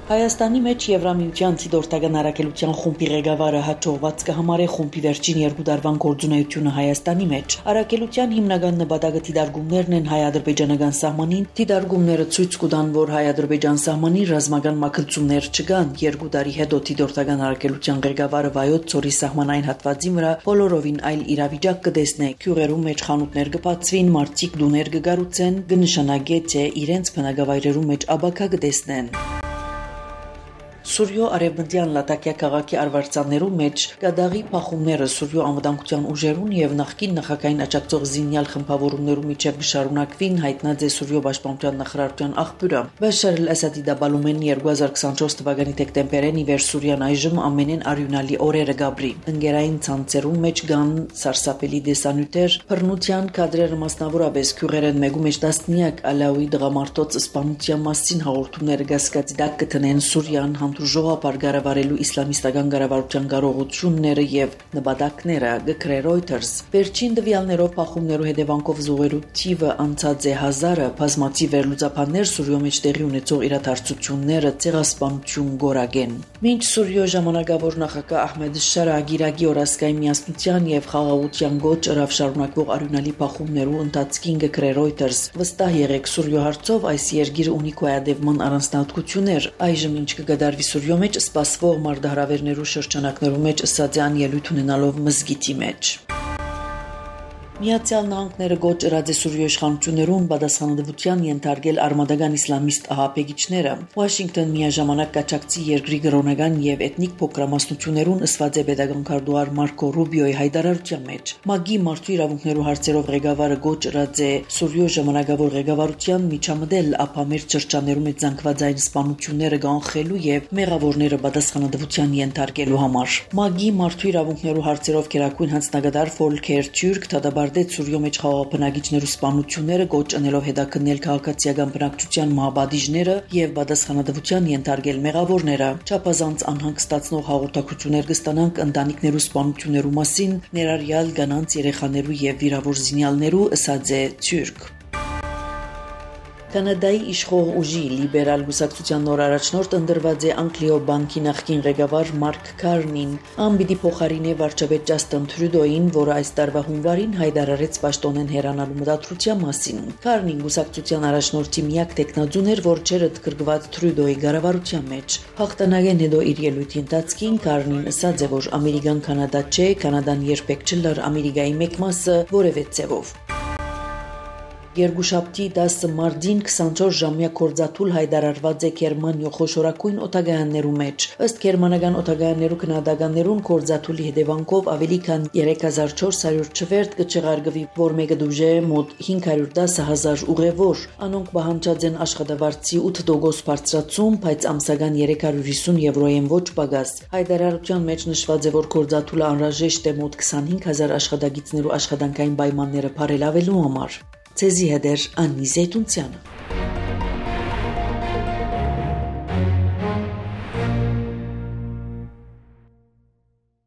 Հայաստանի մեջ Եվրամիության Թիդորտական առաքելության խումբի ղեկավարը հաջողված կհամարի խումբի վերջին 2 տարվան գործունեությունը Հայաստանի մեջ։ Առաքելության հիմնական նպատակը դիտարկումներն են հայ-ադրբեջանական սահմանին։ Դիտարկումները ցույց կտան, որ հայ-ադրբեջան սահմանին ռազմական մակլցումներ չկան։ 2 տարի հետո Թիդորտական առաքելության ղեկավարը Վայոց ծորի սահմանային հատվածի վրա բոլորովին այլ իրավիճակ կտեսնե։ Գյուղերում մեջ խանութներ կբացվին, մարդիկ դուներ կգառուցեն, կնշանակե, թե իրենց բնակավայրերում մեջ աբակա կտեսնեն։ Սուրյո արևմտյան Լատակիա քաղաքի արվարձաններու մեջ գադաղի փախումները Սուրյո անվտանգության ուժերուն եւ նախկին նախագահային աջակցող զինյալ խմբավորումներու միջև կշարունակվին հայտնած է Սուրյո պաշտպանության նախարարության աղբյուրը։ Բաշար al-Ասադի դաբալումեն 2024 թվականի դեկտեմբերին ի վեր Սուրյան այժմ ամենեն արյունալի օրերը գաբրի։ Ընկերային ցանցերում մեջ կան սարսափելի դեսանյութեր, բռնության կադրերը մասնավորապես քյուրերեն մեկու մեջ տասնյակ ալաուի դղամարտոց սպանության մասին հաղորդումները գասկածի դակ կտնեն Սուրյան ժողապար գարավարելու իսլամիստական գարավարության կարողությունները եւ նպատակները գկրե Reuters վերջին տվյալներով փախումներու հետևանքով զոհերու թիվը անցած է 1000-ը բազմացի վերլուծաբաններ Սուրյո մեջ տեղի ունեցող իրադարձությունները ցեղասպանություն գորագեն մինչ Սուրյո ժամանակավոր նախագահ Ահմեդ Շարագիրագի օրասկային միասնության եւ խաղաղության գոչ հրավ շարունակվող արյունալի փախումներու ընթացքին գկրե Reuters վստահ եղեք Սուրյո հարցով այս երկիրը ունի գոյատևման առանձնահատկություններ այժմ ինչ կգադարվի Սուրյո մեջ սպասվող մարդահրավերներու շրջանակներու մեջ ըսածյան ելույթ ունենալով մզգիթի մեջ Միացյալ Նահանգները գոչ ըրած է Սուրյո իշխանություններուն պատասխանատվության ենթարկել արմատական իսլամիստ ահաբեկիչները։ Վաշինգտոն միաժամանակ կաչակցի երկրի կրոնական եւ էթնիկ փոքրամասնություններուն ըսված է պետական քարտուղար Մարկո Ռուբիոյի հայտարարության մեջ։ ՄԱԳ-ի մարդու իրավունքներու հարցերով ղեկավարը գոչ ըրած է Սուրյո ժամանակավոր ղեկավարության միջամտել ափամերձ շրջաններում այդ զանգվածային սպանությունները կանխելու եւ մեղավորները պատասխանատվության ենթարկելու համար։ ՄԱԳ-ի մարդու իրավունքներու հարցերով գերագույն հանձնագետար Ֆոլքեր Թյուրք դե Սուրյո մեջ խաղաղապնակիչներու սպանությունները գոչ ընելով հետաքննել քաղաքացիական բնակչության մահապատիժները եւ պատասխանատվության ենթարկել մեղավորները։ Չափազանց անհանգստացնող հաղորդակցություններ կստանանք ընտանիքներու սպանություններու մասին, ներառյալ կանանց, երեխաներու եւ վիրավոր զինյալներու, ըսած է Թյուրք։ Կանադայի իշխող ուժի լիբերալ գուսակցության նոր առաջնորդ ընտրված է Անգլիո բանկի նախկին ղեկավար Մարկ Քարնին։ Ան պիտի փոխարինի վարչապետ Ջաստին Թրյուդոին, որը այս տարվա հունվարին հայտարարեց պաշտոնեն հեռանալու մտադրության մասին։ Քարնին գուսակցության առաջնորդի միակ տեխնազուն էր, որ չէր ընդգրկված Թրյուդոյի կառավարության մեջ։ Հաղթանակեն հետո իր ելույթի ընթացքին Քարնին ասաց է, որ Ամերիկան Կանադա չէ, Կանադան երբեք չլար Ամերիկայի մեկ մասը որևէ ձևով։ Երկուշաբթի 10 մարտին 24 ժամյա կորձաթուլ հայտարարված է Գերմանիո խոշորագույն օտագայաններու մեջ։ Ըստ գերմանական օտագայաններու քննադատականներուն կորձաթուլի հետևանքով ավելի քան 3400 չվերթ կչեղարկվի, որ մեկը դուժե մոտ 510,000 ուղևոր։ Անոնք պահանջած են աշխատավարձի 8% բարձրացում, բայց ամսական 350 եվրոյեն ոչ պակաս։ Հայտարարության մեջ նշված է, որ կորձաթուլը անհրաժեշտ է մոտ 25,000 աշխատագիտներու աշխատանքային պայմանները բարելավելու համար։ Ցեզի հետ էր Անի Զեյթունցյանը։